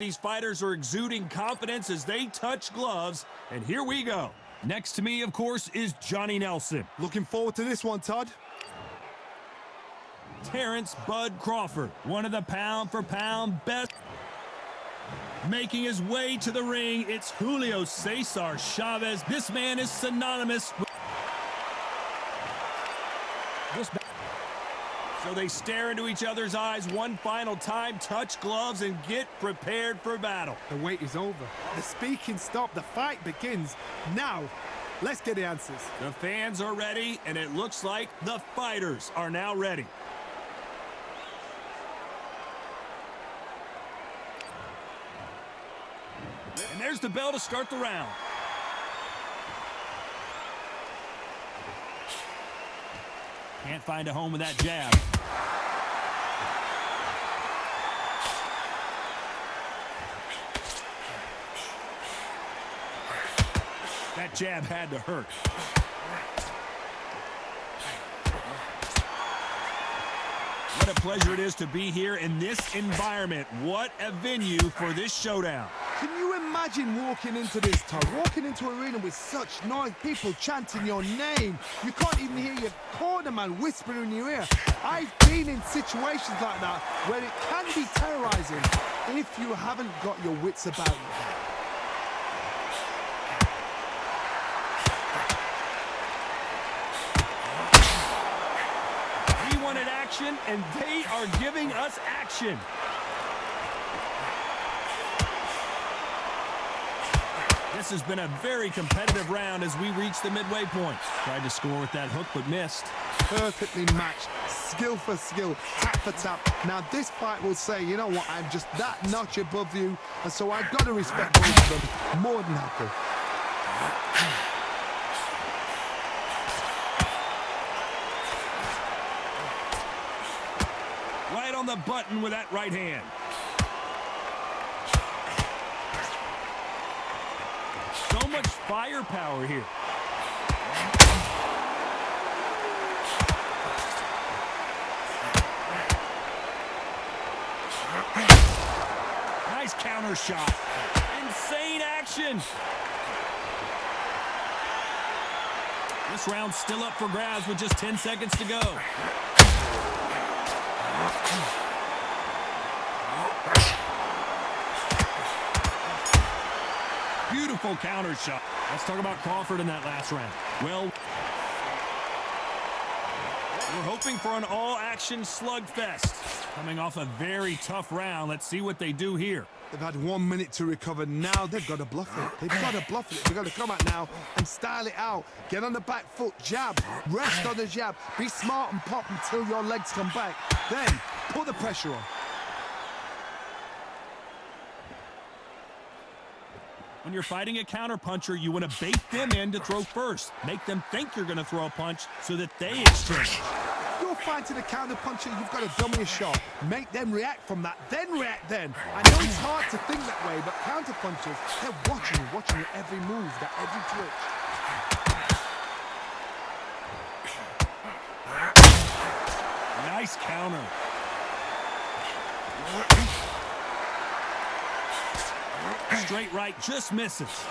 These fighters are exuding confidence as they touch gloves, and here we go. Next to me, of course, is Johnny Nelson. Looking forward to this one, Todd. Terrence Bud Crawford, one of the pound-for-pound best. Making his way to the ring, it's Julio Cesar Chavez. This man is synonymous with this. So they stare into each other's eyes one final time, touch gloves, and get prepared for battle. The wait is over. The speaking stopped. The fight begins. Now, let's get the answers. The fans are ready, and it looks like the fighters are now ready. And there's the bell to start the round. Can't find a home with that jab. That jab had to hurt. What a pleasure it is to be here in this environment. What a venue for this showdown. Can you imagine walking into this, Todd? Walking into an arena with such noise, people chanting your name. You can't even hear your corner man whispering in your ear. I've been in situations like that where it can be terrorizing if you haven't got your wits about you. We wanted action, and they are giving us action. This has been a very competitive round as we reach the midway point. Tried to score with that hook, but missed. Perfectly matched, skill for skill, tap for tap. Now this fight will say, you know what, I'm just that notch above you, and so I've got to respect both of them more than happy. Right on the button with that right hand. So much firepower here. Nice counter shot. Insane action. This round's still up for grabs with just 10 seconds to go. Beautiful counter shot. Let's talk about Crawford in that last round. Well, we're hoping for an all-action slugfest. Coming off a very tough round, let's see what they do here. They've had 1 minute to recover. Now they've got to bluff it. They've got to bluff it. They've got to come out now and style it out. Get on the back foot, jab, rest on the jab. Be smart and pop until your legs come back. Then put the pressure on. When you're fighting a counterpuncher, you want to bait them in to throw first. Make them think you're going to throw a punch so that they exchange. You're fighting a counterpuncher, you've got to dummy a shot. Make them react from that, then react then. I know it's hard to think that way, but counterpunchers, they're watching your every move, that every twitch. Nice counter. Straight right, just misses.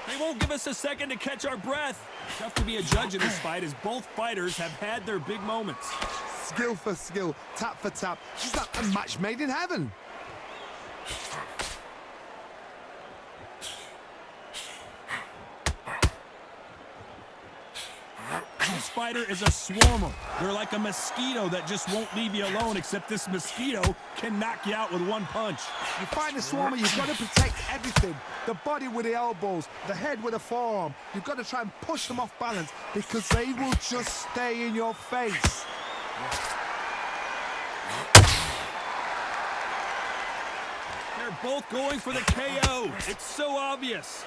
They won't give us a second to catch our breath. Tough to be a judge in this fight as both fighters have had their big moments. Skill for skill, tap for tap. It's like a match made in heaven. This fighter is a swarmer. They're like a mosquito that just won't leave you alone, except this mosquito can knock you out with one punch. You fight a swarmer, you've got to protect everything. The body with the elbows, the head with the forearm. You've got to try and push them off balance because they will just stay in your face. They're both going for the KO. It's so obvious.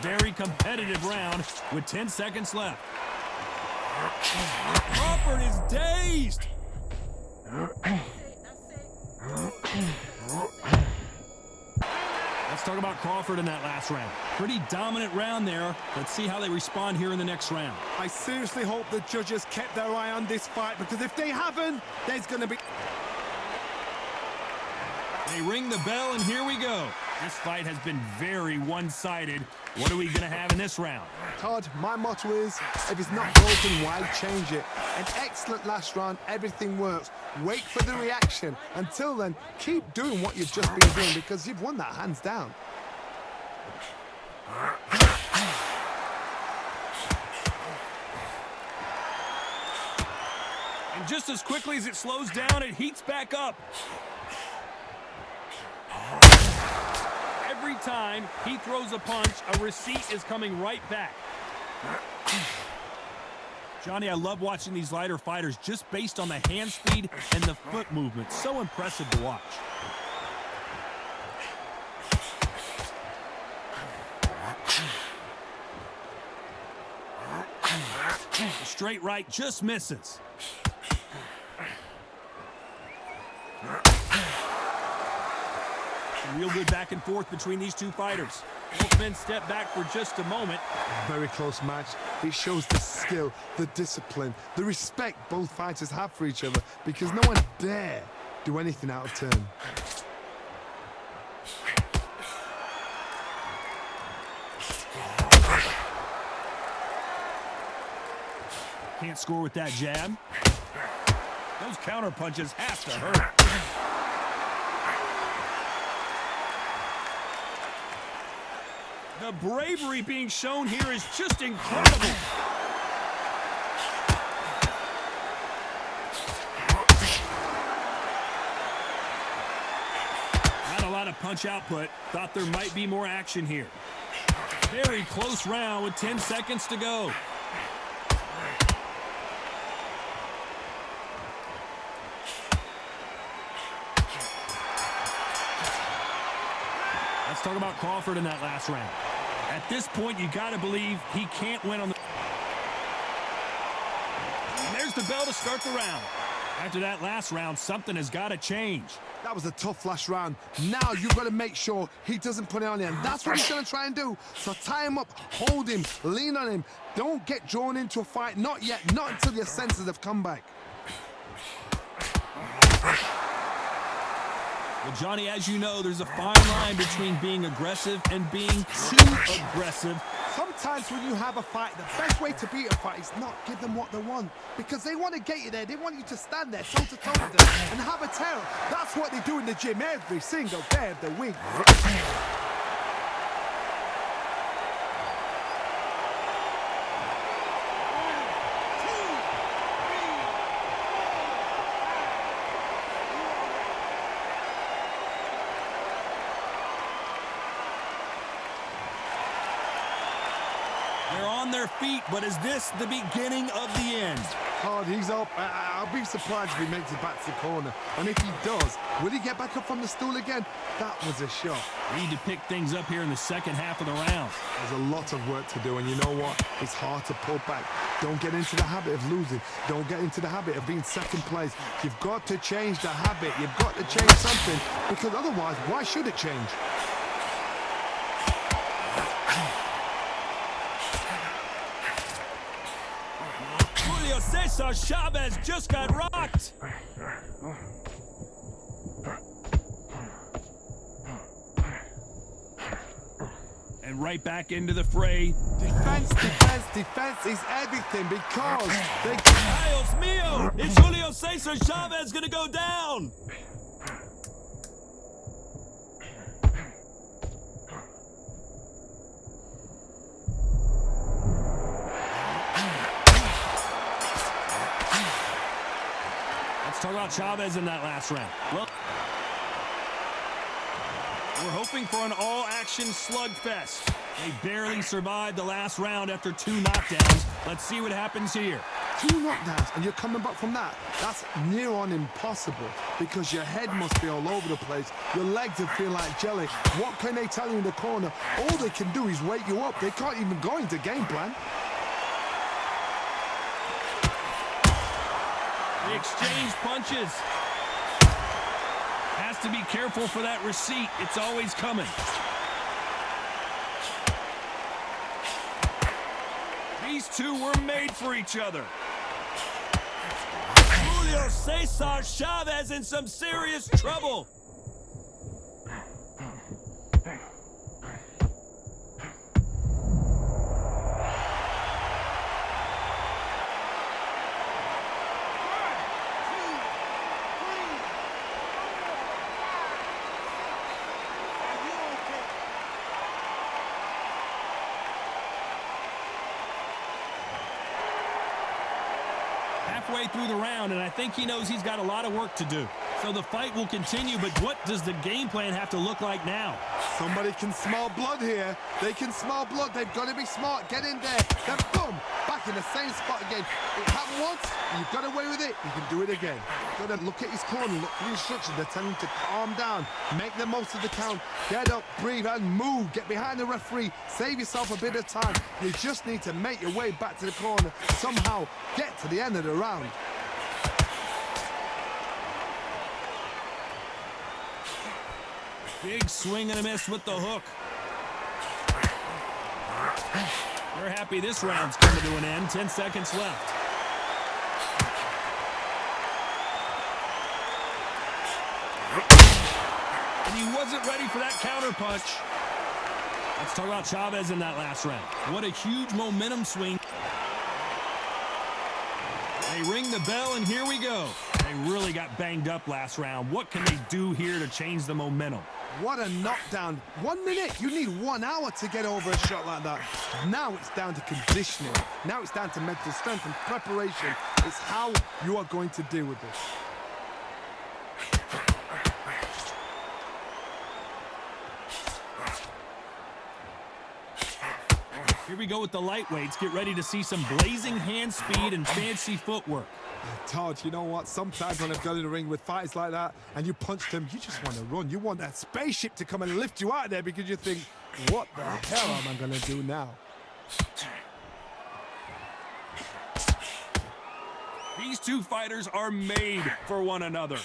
Very competitive round with 10 seconds left. Crawford is dazed. Let's talk about Crawford in that last round. Pretty dominant round there. Let's see how they respond here in the next round. I seriously hope the judges kept their eye on this fight, because if they haven't, there's going to be... They ring the bell, and here we go. This fight has been very one-sided. What are we going to have in this round? Todd, my motto is, if it's not broken, why change it? An excellent last round, everything works. Wait for the reaction. Until then, keep doing what you've just been doing, because you've won that hands down. And just as quickly as it slows down, it heats back up. Every time he throws a punch, a receipt is coming right back. Johnny, I love watching these lighter fighters just based on the hand speed and the foot movement. So impressive to watch. The straight right just misses. Real good back and forth between these two fighters. Both men step back for just a moment. Very close match. It shows the skill, the discipline, the respect both fighters have for each other, because no one dare do anything out of turn. Can't score with that jab. Those counter punches have to hurt. The bravery being shown here is just incredible. Not a lot of punch output. Thought there might be more action here. Very close round with 10 seconds to go. Let's talk about Crawford in that last round. At this point, you got to believe he can't win on the... And there's the bell to start the round. After that last round, something has got to change. That was a tough last round. Now you've got to make sure he doesn't put it on you, and that's what he's going to try and do. So tie him up, hold him, lean on him. Don't get drawn into a fight. Not yet. Not until your senses have come back. Well, Johnny, as you know, there's a fine line between being aggressive and being too aggressive. Sometimes when you have a fight, the best way to beat a fight is not give them what they want, because they want to get you there. They want you to stand there toe-to-toe with them and have a terror. That's what they do in the gym every single day of the week. They're on their feet, but is this the beginning of the end? Hard, he's up. I'll be surprised if he makes it back to the corner. And if he does, will he get back up from the stool again? That was a shot. We need to pick things up here in the second half of the round. There's a lot of work to do, and you know what? It's hard to pull back. Don't get into the habit of losing. Don't get into the habit of being second place. You've got to change the habit. You've got to change something, because otherwise, why should it change? Cesar Chavez just got rocked. And right back into the fray. Defense, defense, defense is everything, because they... Dios mío! Is Julio Cesar Chavez gonna go down? Talk about Chavez in that last round. Well, we're hoping for an all-action slugfest. They barely survived the last round after 2 knockdowns. Let's see what happens here. 2 knockdowns, and you're coming back from that. That's near on impossible, because your head must be all over the place. Your legs would feel like jelly. What can they tell you in the corner? All they can do is wake you up. They can't even go into game plan. They exchange punches. Has to be careful for that receipt. It's always coming. These two were made for each other. Julio Cesar Chavez in some serious trouble. Halfway through the round, and I think he knows he's got a lot of work to do. So the fight will continue, but what does the game plan have to look like now? Somebody can smell blood here. They can smell blood. They've got to be smart. Get in there. Then boom, back in the same spot again. It happened once, you got away with it, you can do it again. Got to look at his corner, look for the instructions. They're telling him to calm down, make the most of the count, get up, breathe, and move. Get behind the referee, save yourself a bit of time. You just need to make your way back to the corner, somehow get to the end of the round. Big swing and a miss with the hook. They're happy this round's coming to an end. 10 seconds left. And he wasn't ready for that counter punch. Let's talk about Chavez in that last round. What a huge momentum swing. They ring the bell, and here we go. They really got banged up last round. What can they do here to change the momentum? What a knockdown. 1 minute. You need 1 hour to get over a shot like that. Now it's down to conditioning. Now it's down to mental strength and preparation. It's how you are going to deal with this. Here we go with the lightweights. Get ready to see some blazing hand speed and fancy footwork. Todd, you know what? Sometimes when I've got in the ring with fighters like that and you punch them, you just want to run. You want that spaceship to come and lift you out of there because you think, what the hell am I going to do now? These two fighters are made for one another.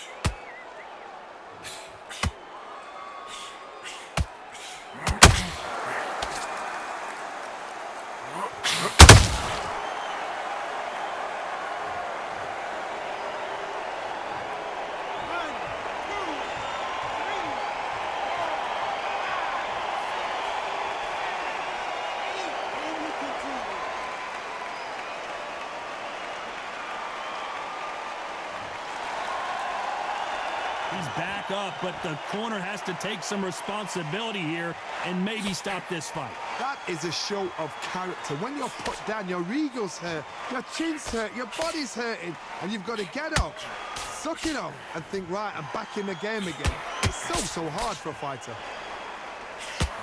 He's back up, but the corner has to take some responsibility here and maybe stop this fight. That is a show of character. When you're put down, your ego's hurt, your chin's hurt, your body's hurting, and you've got to get up, suck it up, and think, right, I'm back in the game again. It's so hard for a fighter.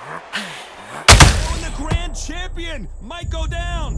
Oh, and the grand champion might go down.